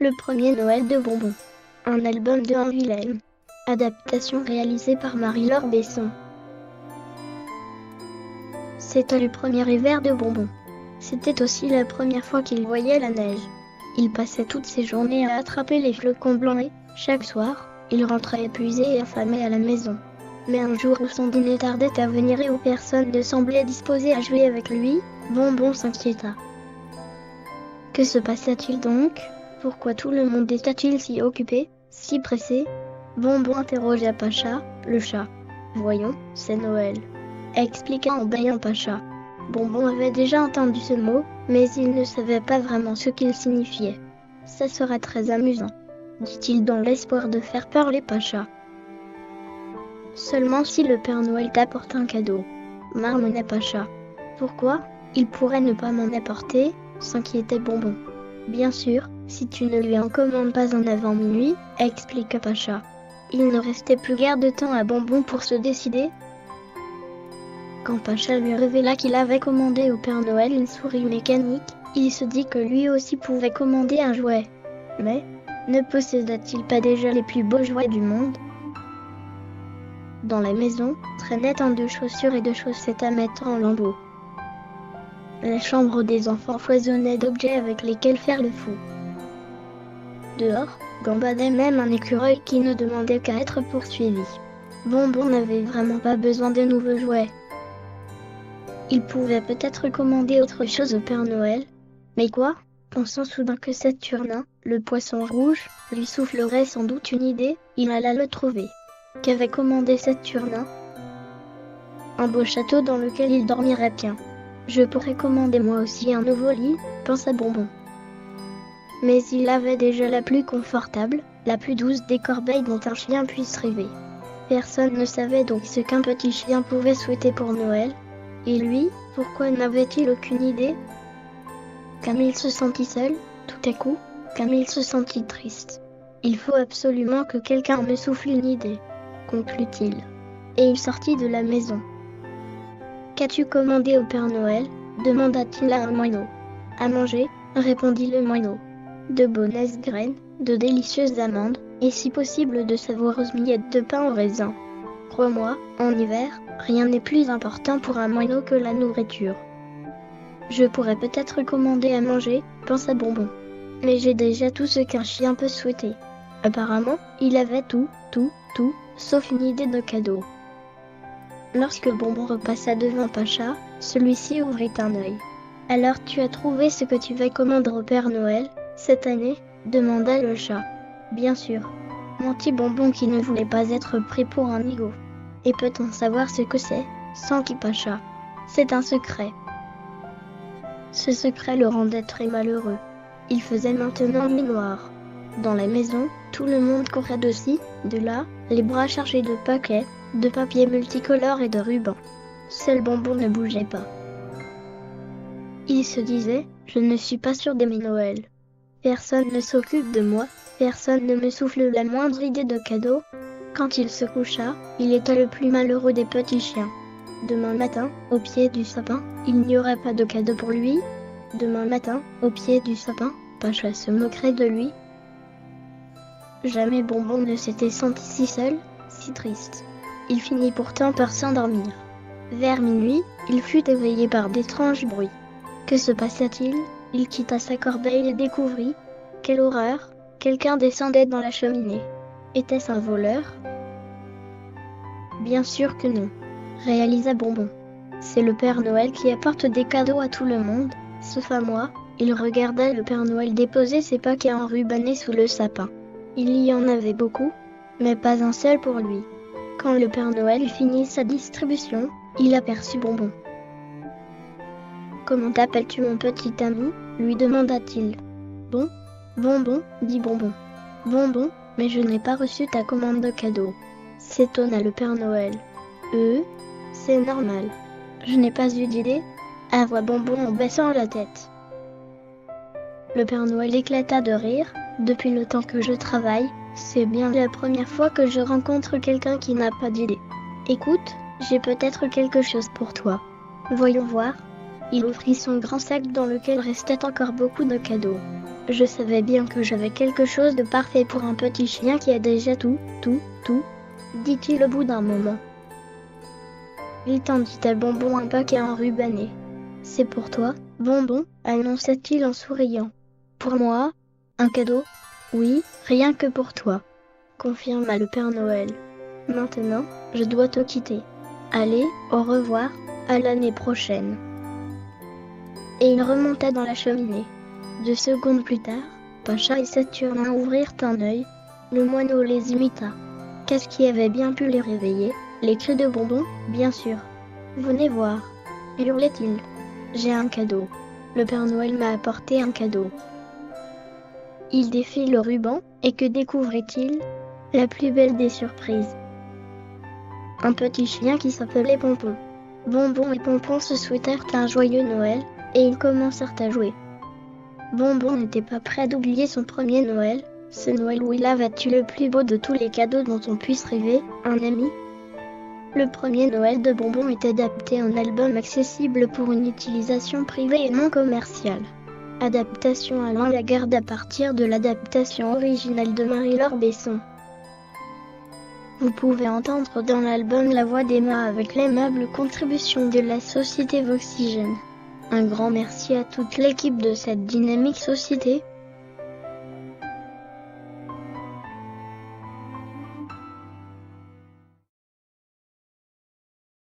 Le premier Noël de Bonbons. Un album de Angoulême. Adaptation réalisée par Marie-Laure Besson. C'était le premier hiver de Bonbons. C'était aussi la première fois qu'il voyait la neige. Il passait toutes ses journées à attraper les flocons blancs et, chaque soir, il rentrait épuisé et affamé à la maison. Mais un jour où son dîner tardait à venir et où personne ne semblait disposé à jouer avec lui, Bonbons s'inquiéta. Que se passait-il donc ? Pourquoi tout le monde était-il si occupé, si pressé ? Bonbons interrogea Pacha, le chat. Voyons, c'est Noël, expliqua en bâillant Pacha. Bonbons avait déjà entendu ce mot, mais il ne savait pas vraiment ce qu'il signifiait. Ça sera très amusant, dit-il dans l'espoir de faire parler Pacha. Seulement si le Père Noël t'apporte un cadeau, marmonna Pacha. Pourquoi ? Il pourrait ne pas m'en apporter, s'inquiétait Bonbons. Bien sûr, si tu ne lui en commandes pas en avant minuit, expliqua Pacha. Il ne restait plus guère de temps à Bonbons pour se décider. Quand Pacha lui révéla qu'il avait commandé au Père Noël une souris mécanique, il se dit que lui aussi pouvait commander un jouet. Mais, ne possédait-il pas déjà les plus beaux jouets du monde ? Dans la maison, traînaient tant de chaussures et de chaussettes à mettre en lambeaux. La chambre des enfants foisonnait d'objets avec lesquels faire le fou. Dehors, gambadait même un écureuil qui ne demandait qu'à être poursuivi. Bonbons n'avait vraiment pas besoin de nouveaux jouets. Il pouvait peut-être commander autre chose au Père Noël. Mais quoi ? Pensant soudain que Saturnin, le poisson rouge, lui soufflerait sans doute une idée, il alla le trouver. Qu'avait commandé Saturnin ? Un beau château dans lequel il dormirait bien. Je pourrais commander moi aussi un nouveau lit, pensa Bonbons. Mais il avait déjà la plus confortable, la plus douce des corbeilles dont un chien puisse rêver. Personne ne savait donc ce qu'un petit chien pouvait souhaiter pour Noël. Et lui, pourquoi n'avait-il aucune idée ? Comme il se sentit seul, tout à coup, comme il se sentit triste. Il faut absolument que quelqu'un me souffle une idée, conclut-il. Et il sortit de la maison. Qu'as-tu commandé au Père Noël ? Demanda-t-il à un moineau. À manger, répondit le moineau. De bonnes graines, de délicieuses amandes, et si possible de savoureuses miettes de pain au raisin. Crois-moi, en hiver, rien n'est plus important pour un moineau que la nourriture. Je pourrais peut-être commander à manger, pensa Bonbons. Mais j'ai déjà tout ce qu'un chien peut souhaiter. Apparemment, il avait tout, sauf une idée de cadeau. Lorsque Bonbons repassa devant Pacha, celui-ci ouvrit un œil. « Alors tu as trouvé ce que tu vas commander au Père Noël, cette année ?» demanda le chat. « Bien sûr. » mentit Bonbons qui ne voulait pas être pris pour un nigaud. « Et peut-on savoir ce que c'est ?» s'enquit Pacha. « C'est un secret. » Ce secret le rendait très malheureux. Il faisait maintenant nuit noire. Dans la maison, tout le monde courait de ci, de là, les bras chargés de paquets, de papier multicolores et de rubans. Seul Bonbons ne bougeait pas. Il se disait, je ne suis pas sûr d'aimer Noël. Personne ne s'occupe de moi, personne ne me souffle la moindre idée de cadeau. Quand il se coucha, il était le plus malheureux des petits chiens. Demain matin, au pied du sapin, il n'y aurait pas de cadeau pour lui. Demain matin, au pied du sapin, Pacha se moquerait de lui. Jamais Bonbons ne s'était senti si seul, si triste. Il finit pourtant par s'endormir. Vers minuit, il fut éveillé par d'étranges bruits. Que se passa-t-il ? Il quitta sa corbeille et découvrit. Quelle horreur ! Quelqu'un descendait dans la cheminée. Était-ce un voleur ? Bien sûr que non, réalisa Bonbons. C'est le Père Noël qui apporte des cadeaux à tout le monde, sauf à moi. Il regarda le Père Noël déposer ses paquets enrubannés sous le sapin. Il y en avait beaucoup, mais pas un seul pour lui. Quand le Père Noël eut fini sa distribution, il aperçut Bonbons. « Comment t'appelles-tu mon petit ami ?» lui demanda-t-il. « Bonbons, dit Bonbons. « Bonbons, mais je n'ai pas reçu ta commande de cadeau. » s'étonna le Père Noël. « C'est normal. Je n'ai pas eu d'idée. » avoua Bonbons en baissant la tête. Le Père Noël éclata de rire. « Depuis le temps que je travaille, c'est bien la première fois que je rencontre quelqu'un qui n'a pas d'idée. Écoute, j'ai peut-être quelque chose pour toi. Voyons voir. » Il ouvrit son grand sac dans lequel restait encore beaucoup de cadeaux. Je savais bien que j'avais quelque chose de parfait pour un petit chien qui a déjà tout, dit-il au bout d'un moment. Il tendit à Bonbon un paquet enrubanné. C'est pour toi, Bonbon, annonça-t-il en souriant. Pour moi? Un cadeau? Oui, rien que pour toi, confirma le Père Noël. Maintenant, je dois te quitter. Allez, au revoir, à l'année prochaine. Et il remonta dans la cheminée. 2 secondes plus tard, Pacha et Saturnin ouvrirent un œil. Le moineau les imita. Qu'est-ce qui avait bien pu les réveiller? Les cris de Bonbon, bien sûr. Venez voir, hurlait-il. J'ai un cadeau. Le Père Noël m'a apporté un cadeau. Il défit le ruban, et que découvrit-il? La plus belle des surprises. Un petit chien qui s'appelait Bonbon. Bonbon et Pompon se souhaitèrent un joyeux Noël, et ils commencèrent à jouer. Bonbon n'était pas prêt d'oublier son premier Noël, ce Noël où il avait eu le plus beau de tous les cadeaux dont on puisse rêver, un ami. Le premier Noël de Bonbon est adapté en album accessible pour une utilisation privée et non commerciale. Adaptation Alain Lagarde à partir de l'adaptation originale de Marie-Laure Besson. Vous pouvez entendre dans l'album la voix d'Emma avec l'aimable contribution de la société Voxygène. Un grand merci à toute l'équipe de cette dynamique société.